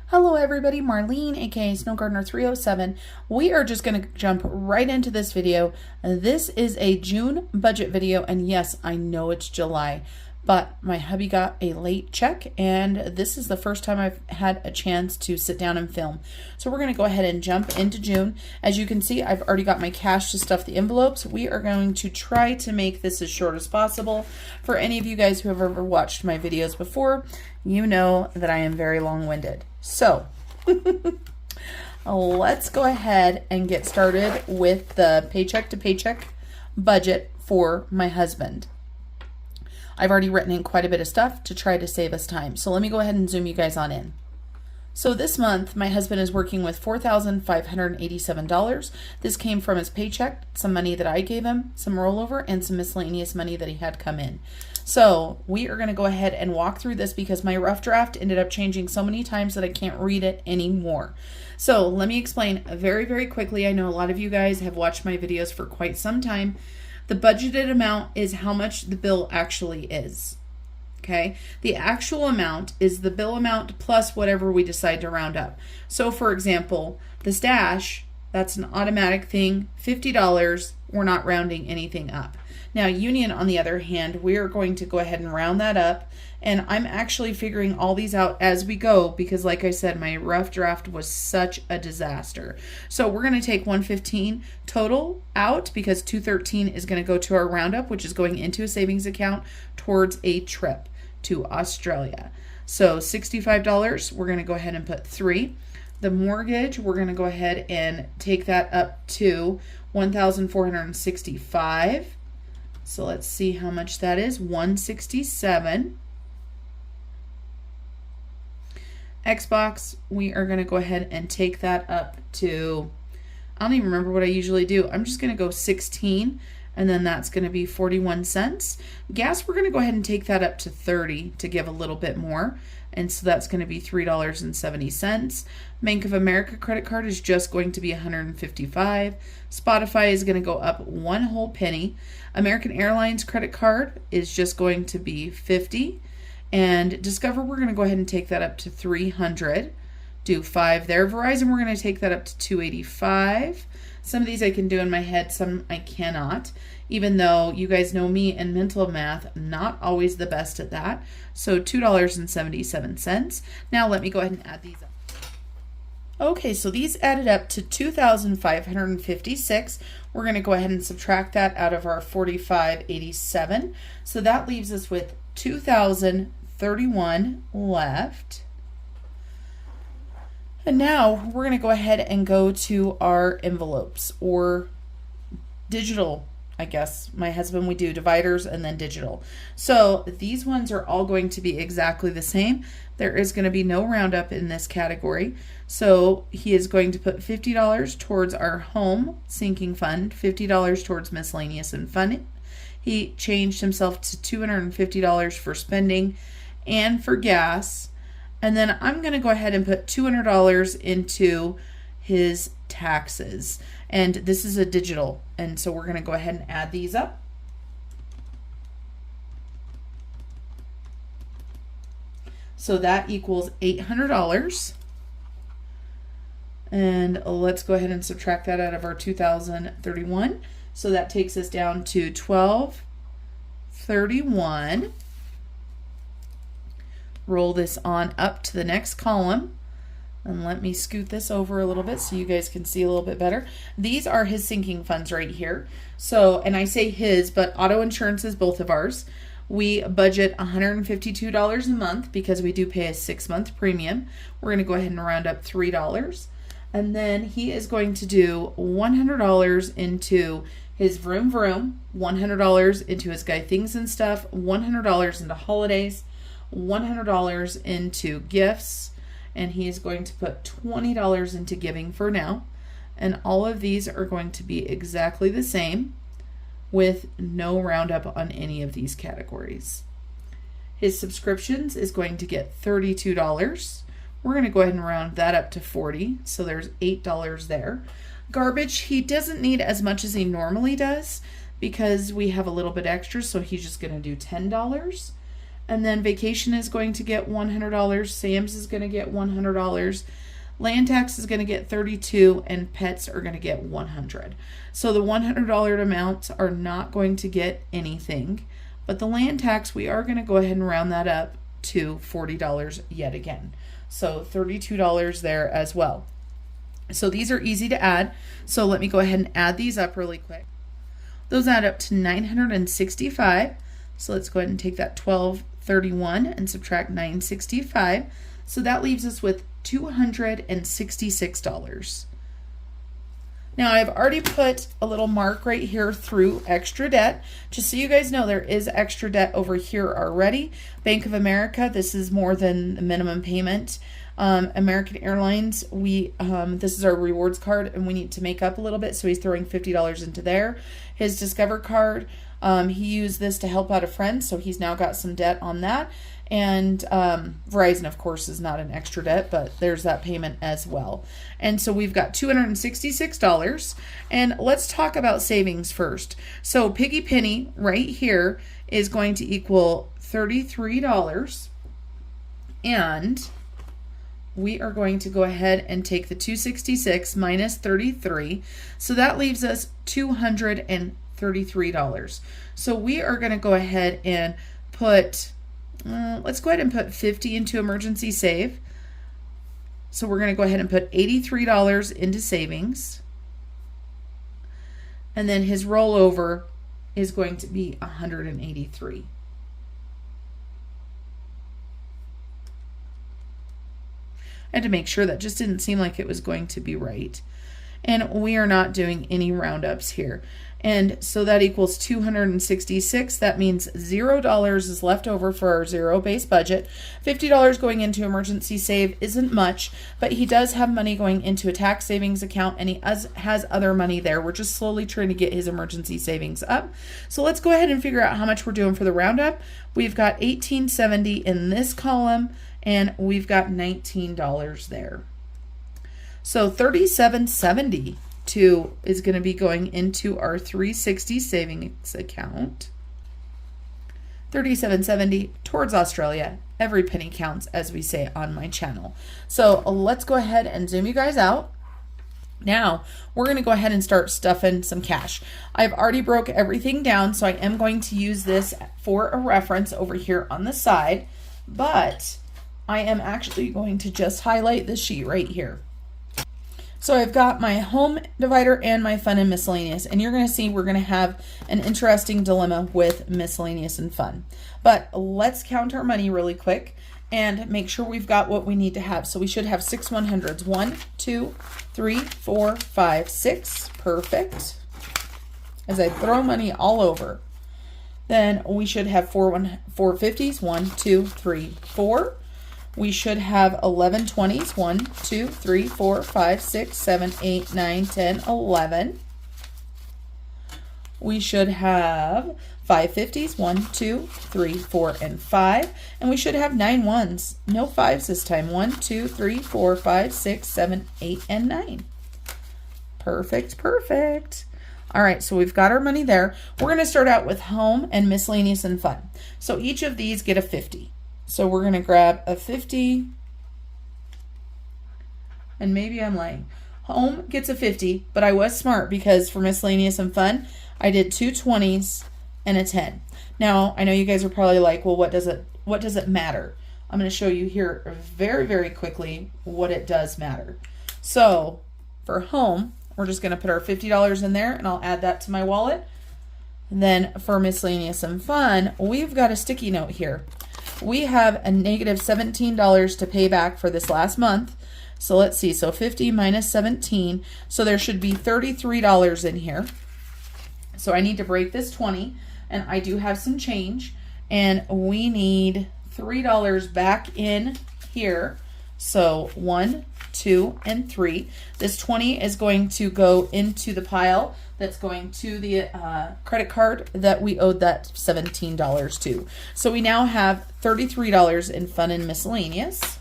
Hello everybody, Marlene, aka Snow Gardener 307. We are just going to jump right into this video. This is a June budget video, and yes, I know it's July, but my hubby got a late check, and this is the first time I've had a chance to sit down and film. So we're going to go ahead and jump into June. As you can see, I've already got my cash to stuff the envelopes. We are going to try to make this as short as possible. For any of you guys who have ever watched my videos before, you know that I am very long-winded. So let's go ahead and get started with the paycheck to paycheck budget for my husband. I've already written in quite a bit of stuff to try to save us time. So let me go ahead and zoom you guys on in. So this month, my husband is working with $4,587. This came from his paycheck, some money that I gave him, some rollover, and some miscellaneous money that he had come in. So we are going to go ahead and walk through this because my rough draft ended up changing so many times that I can't read it anymore. So let me explain very, very quickly. I know a lot of you guys have watched my videos for quite some time. The budgeted amount is how much the bill actually is. Okay, the actual amount is the bill amount plus whatever we decide to round up. So for example, the stash, that's an automatic thing, $50, we're not rounding anything up. Now Union, on the other hand, we are going to go ahead and round that up, and I'm actually figuring all these out as we go because like I said, my rough draft was such a disaster. So we're going to take 115 total out because 213 is going to go to our roundup, which is going into a savings account towards a trip to Australia. So $65, we're going to go ahead and put 3. The mortgage, we're going to go ahead and take that up to $1,465. So let's see how much that is. $167. Xbox, we are going to go ahead and take that up to, I don't even remember what I usually do. I'm just going to go 16, and then that's going to be 41 cents. Gas, we're going to go ahead and take that up to 30 to give a little bit more. And so that's going to be $3.70. Bank of America credit card is just going to be $155. Spotify is going to go up 1 whole penny. American Airlines credit card is just going to be $50. And Discover, we're going to go ahead and take that up to $300. Do 5 there. Verizon, we're going to take that up to $285. Some of these I can do in my head, some I cannot. Even though you guys know me and mental math, not always the best at that. So $2.77. Now let me go ahead and add these up. Okay, so these added up to $2,556. We're going to go ahead and subtract that out of our $45.87. So that leaves us with $2,031 left. And now we're going to go ahead and go to our envelopes, or digital, I guess. My husband, we do dividers and then digital. So these ones are all going to be exactly the same. There is going to be no roundup in this category. So he is going to put $50 towards our home sinking fund, $50 towards miscellaneous and fun. He changed himself to $250 for spending and for gas. And then I'm going to go ahead and put $200 into his taxes. And this is a digital. And so we're going to go ahead and add these up. So that equals $800. And let's go ahead and subtract that out of our 2031. So that takes us down to 1231. Roll this on up to the next column. And let me scoot this over a little bit so you guys can see a little bit better. These are his sinking funds right here. So, and I say his, but auto insurance is both of ours. We budget $152 a month because we do pay a 6-month premium. We're going to go ahead and round up $3. And then he is going to do $100 into his vroom vroom, $100 into his guy things and stuff, $100 into holidays, $100 into gifts, and he is going to put $20 into giving for now. And all of these are going to be exactly the same with no roundup on any of these categories. His subscriptions is going to get $32. We're going to go ahead and round that up to $40, so there's $8 there. Garbage, he doesn't need as much as he normally does because we have a little bit extra, so he's just going to do $10. And then vacation is going to get $100. Sam's is going to get $100. Land tax is going to get $32, and pets are going to get $100. So the $100 amounts are not going to get anything, but the land tax, we are going to go ahead and round that up to $40 yet again. So $32 there as well. So these are easy to add. So let me go ahead and add these up really quick. Those add up to $965. So let's go ahead and take that $1,231 and subtract $965. So that leaves us with $266. Now I've already put a little mark right here through extra debt, just so you guys know there is extra debt over here already. Bank of America, this is more than the minimum payment. American Airlines, this is our rewards card, and we need to make up a little bit, so he's throwing $50 into there. His Discover card, he used this to help out a friend, so he's now got some debt on that. And Verizon, of course, is not an extra debt, but there's that payment as well. And so we've got $266. And let's talk about savings first. So Piggy Penny right here is going to equal $33. And we are going to go ahead and take the 266 minus 33. So that leaves us $233. So we are going to go ahead and put... let's go ahead and put 50 into emergency save. So we're going to go ahead and put $83 into savings. And then his rollover is going to be $183. I had to make sure, that just didn't seem like it was going to be right. And we are not doing any roundups here. And so that equals 266. That means $0 is left over for our zero-based budget. $50 going into emergency save isn't much, but he does have money going into a tax savings account, and he has other money there. We're just slowly trying to get his emergency savings up. So let's go ahead and figure out how much we're doing for the roundup. We've got $18.70 in this column, and we've got $19 there. So $37.72 is going to be going into our 360 savings account. $37.70 towards Australia. Every penny counts, as we say on my channel. So let's go ahead and zoom you guys out. Now we're going to go ahead and start stuffing some cash. I've already broke everything down, so I am going to use this for a reference over here on the side, but I am actually going to just highlight this sheet right here. So I've got my home divider and my fun and miscellaneous, and you're going to see we're going to have an interesting dilemma with miscellaneous and fun. But let's count our money really quick and make sure we've got what we need to have. So we should have 6 100s. 1, 2, 3, 4, 5, 6. Perfect. As I throw money all over. Then we should have 4 50s. 1, 2, 3, 4. We should have 11 20s. 1, 2, 3, 4, 5, 6, 7, 8, 9, 10, 11. We should have 5 50s. 1, 2, 3, 4, and 5. And we should have 9 1s. No 5s this time. 1, 2, 3, 4, 5, 6, 7, 8, and 9. Perfect, perfect. All right, so we've got our money there. We're going to start out with home and miscellaneous and fun. So each of these get a 50. So we're going to grab a 50, and maybe I'm lying. Home gets a 50, but I was smart because for miscellaneous and fun, I did 2 20s and a 10. Now, I know you guys are probably like, well, what does it matter? I'm going to show you here very, very quickly what it does matter. So for home, we're just going to put our $50 in there, and I'll add that to my wallet. And then for miscellaneous and fun, we've got a sticky note here. We have a negative $17 to pay back for this last month. So let's see. So 50 minus 17. So there should be $33 in here. So I need to break this 20, and I do have some change, and we need $3 back in here. So 1, 2, and 3. This 20 is going to go into the pile that's going to the credit card that we owed that $17 to. So we now have $33 in fun and miscellaneous.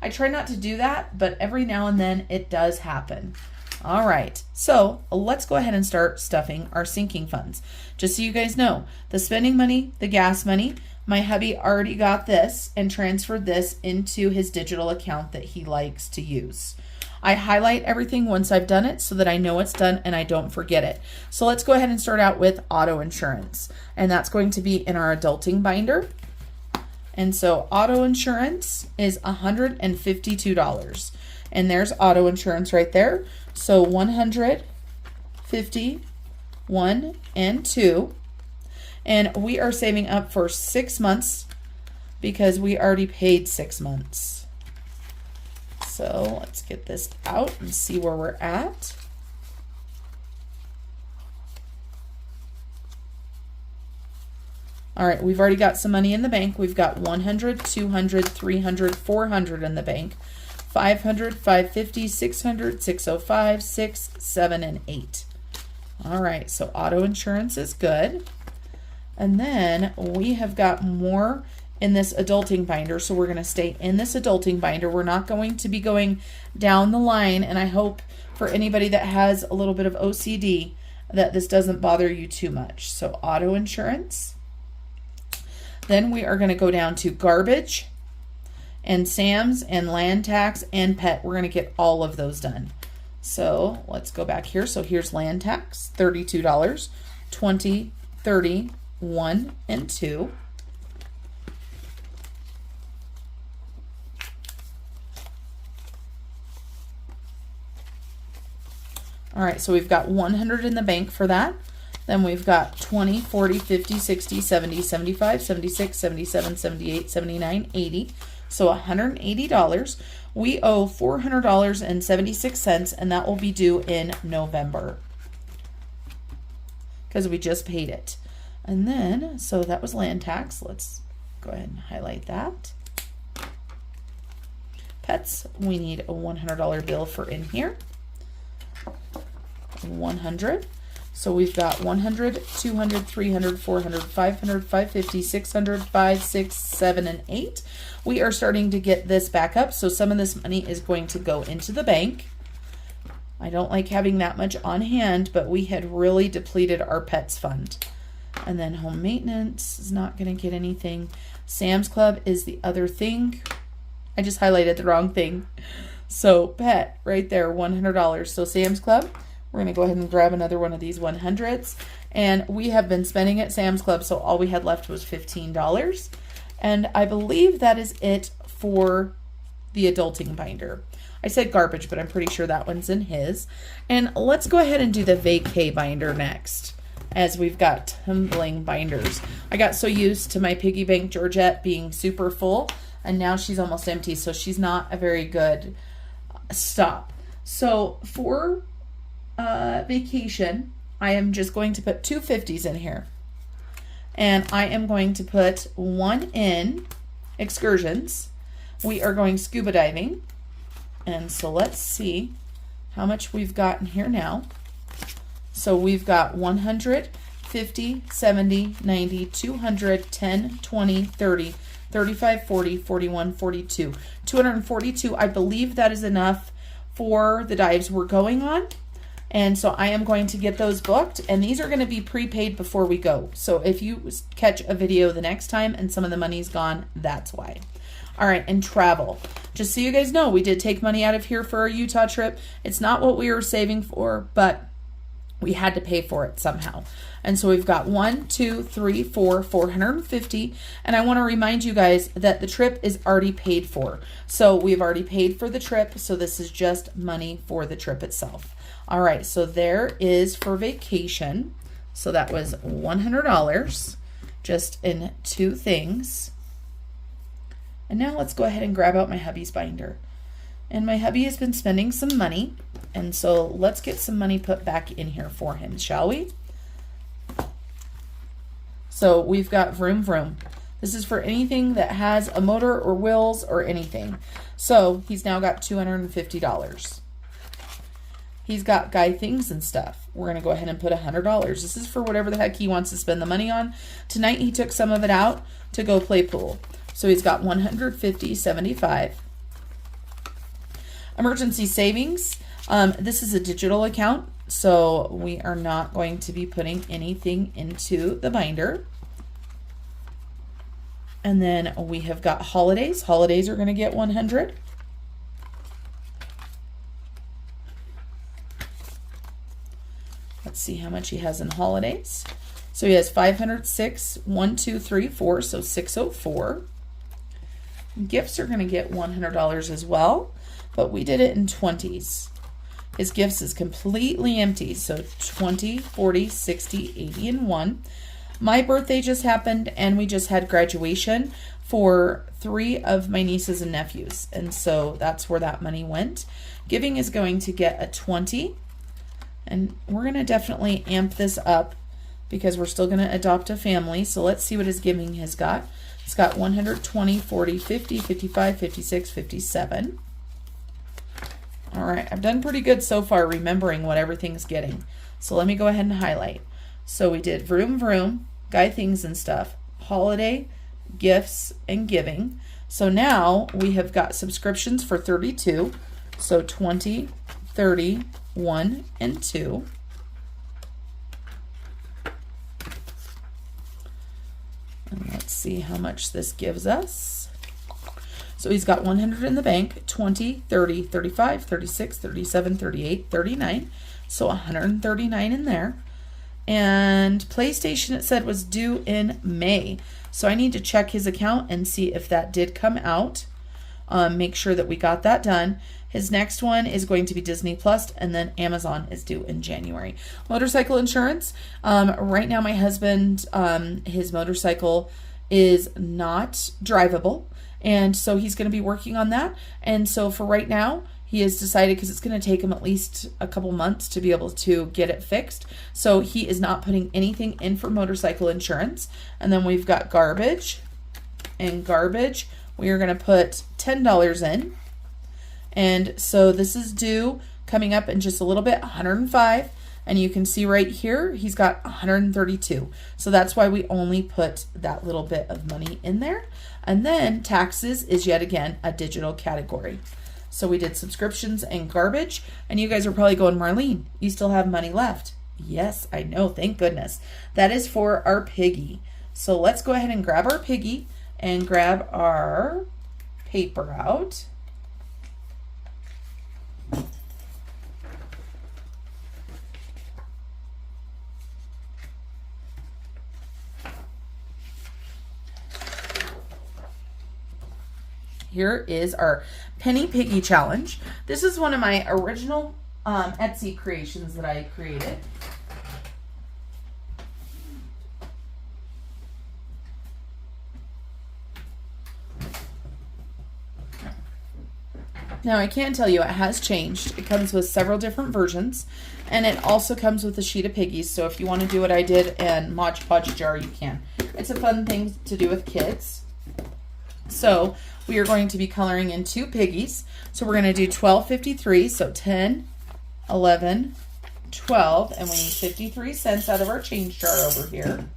I try not to do that, but every now and then it does happen. All right, so let's go ahead and start stuffing our sinking funds. Just so you guys know, the spending money, the gas money, My hubby already got this and transferred this into his digital account that he likes to use. I highlight everything once I've done it so that I know it's done and I don't forget it. So let's go ahead and start out with auto insurance. And that's going to be in our adulting binder. And so auto insurance is $152. And there's auto insurance right there. So 150, 1 and 2. And we are saving up for 6 months because we already paid 6 months. So let's get this out and see where we're at. All right, we've already got some money in the bank. We've got 100, 200, 300, 400 in the bank. 500, 550, 600, 605, 6, 7, and 8. All right, so auto insurance is good. And then we have got more in this adulting binder, so we're going to stay in this adulting binder. We're not going to be going down the line, and I hope for anybody that has a little bit of OCD that this doesn't bother you too much. So auto insurance. Then we are going to go down to garbage and Sam's and land tax and pet. We're going to get all of those done. So let's go back here. So here's land tax, $32, 20, 30, 1 and 2. All right, so we've got 100 in the bank for that. Then we've got 20, 40, 50, 60, 70, 75, 76, 77, 78, 79, 80. So $180. We owe $400.76, and that will be due in November because we just paid it. And then, so that was land tax. Let's go ahead and highlight that. Pets, we need a $100 bill for in here. 100. So we've got 100, 200, 300, 400, 500, 550, 600, 5, 6, 7, and 8. We are starting to get this back up. So some of this money is going to go into the bank. I don't like having that much on hand, but we had really depleted our pets fund. And then home maintenance is not going to get anything. Sam's Club is the other thing. I just highlighted the wrong thing. So pet right there, $100. So Sam's Club. We're going to go ahead and grab another one of these 100s. And we have been spending at Sam's Club, so all we had left was $15. And I believe that is it for the adulting binder. I said garbage, but I'm pretty sure that one's in his. And let's go ahead and do the vacay binder next, as we've got tumbling binders. I got so used to my piggy bank Georgette being super full, and now she's almost empty, so she's not a very good stop. So for vacation, I am just going to put 2 50s in here, and I am going to put 1 in excursions. We are going scuba diving, and so let's see how much we've got in here now. So we've got 100, 50, 70, 90, 200, 10, 20, 30, 35, 40, 41, 42, 242. I believe that is enough for the dives we're going on. And so I am going to get those booked, and these are going to be prepaid before we go. So if you catch a video the next time and some of the money's gone, that's why. All right, and travel. Just so you guys know, we did take money out of here for our Utah trip. It's not what we were saving for, but we had to pay for it somehow. And so we've got 1, 2, 3, 4, 450. And I want to remind you guys that the trip is already paid for. So we've already paid for the trip. So this is just money for the trip itself. All right, so there is for vacation. So that was $100 just in 2 things. And now let's go ahead and grab out my hubby's binder. And my hubby has been spending some money. And so let's get some money put back in here for him, shall we? So we've got vroom vroom. This is for anything that has a motor or wheels or anything. So he's now got $250. He's got guy things and stuff. We're going to go ahead and put $100. This is for whatever the heck he wants to spend the money on. Tonight he took some of it out to go play pool. So he's got 150, 75. Emergency savings. This is a digital account, so we are not going to be putting anything into the binder. And then we have got holidays. Holidays are going to get 100. Let's see how much he has in holidays. So he has 506, 1, 2, 3, 4, so 604. Gifts are going to get $100 as well, but we did it in 20s. His gifts is completely empty, so 20, 40, 60, 80, and 1. My birthday just happened, and we just had graduation for 3 of my nieces and nephews, and so that's where that money went. Giving is going to get a 20, and we're going to definitely amp this up because we're still going to adopt a family. So let's see what his giving has got. It's got 120, 40, 50, 55, 56, 57. All right, I've done pretty good so far remembering what everything's getting. So let me go ahead and highlight. So we did vroom vroom, guy things and stuff, holiday, gifts, and giving. So now we have got subscriptions for 32. So 20, 30, 1, and 2. And let's see how much this gives us. So he's got 100 in the bank, 20, 30, 35, 36, 37, 38, 39. So 139 in there. And PlayStation, it said, was due in May. So I need to check his account and see if that did come out. Make sure that we got that done. His next one is going to be Disney Plus, and then Amazon is due in January. Motorcycle insurance. Right now my husband, his motorcycle is not drivable, and so he's going to be working on that. And so for right now, he has decided, because it's going to take him at least a couple months to be able to get it fixed, so he is not putting anything in for motorcycle insurance. And then we've got garbage, and garbage we are going to put $10 in. And so this is due coming up in just a little bit, 105. And you can see right here, he's got 132. So that's why we only put that little bit of money in there. And then taxes is yet again a digital category. So we did subscriptions and garbage. And you guys are probably going, Marlene, you still have money left. Yes, I know. Thank goodness. That is for our Piggy. So let's go ahead and grab our Piggy and grab our paper out. Here is our Penny Piggy Challenge. This is one of my original Etsy creations that I created. Now I can tell you it has changed. It comes with several different versions, and it also comes with a sheet of piggies. So if you want to do what I did and Mod Podge jar, you can. It's a fun thing to do with kids. So we are going to be coloring in 2 piggies. So we're going to do 12.53, so 10, 11, 12, and we need 53 cents out of our change jar over here.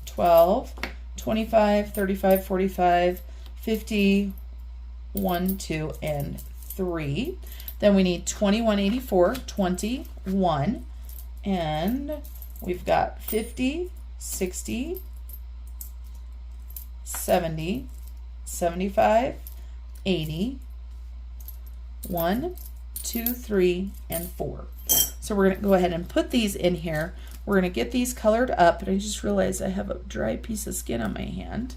12, 25, 35, 45, 50, 1, 2, and 3. Then we need 21.84, 21, and we've got 50, 60, 70, 75, 80, 1, 2, 3, and 4. So we're going to go ahead and put these in here. We're going to get these colored up, and I just realized I have a dry piece of skin on my hand.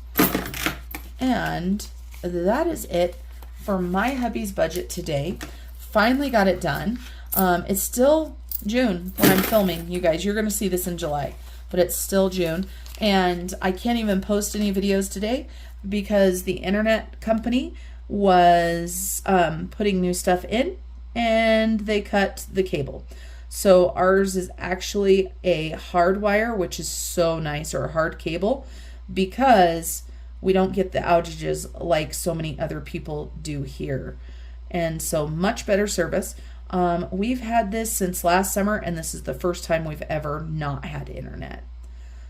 And that is it for my hubby's budget today. Finally got it done. It's still June when I'm filming, you guys. You're going to see this in July, but it's still June. And I can't even post any videos today because the internet company was putting new stuff in, and they cut the cable. So ours is actually a hard wire, which is so nice, or a hard cable, because we don't get the outages like so many other people do here. And so much better service. We've had this since last summer, and this is the first time we've ever not had internet.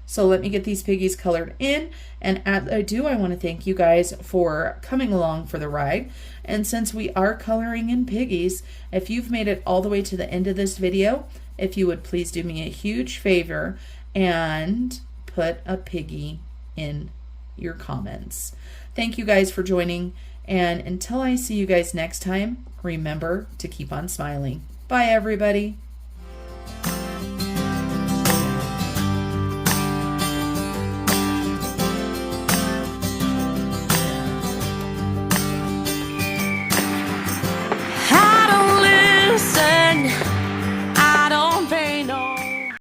So let me get these piggies colored in, and as I do, I want to thank you guys for coming along for the ride. And since we are coloring in piggies, if you've made it all the way to the end of this video, if you would please do me a huge favor and put a piggy in your comments. Thank you guys for joining. And until I see you guys next time, remember to keep on smiling. Bye, everybody.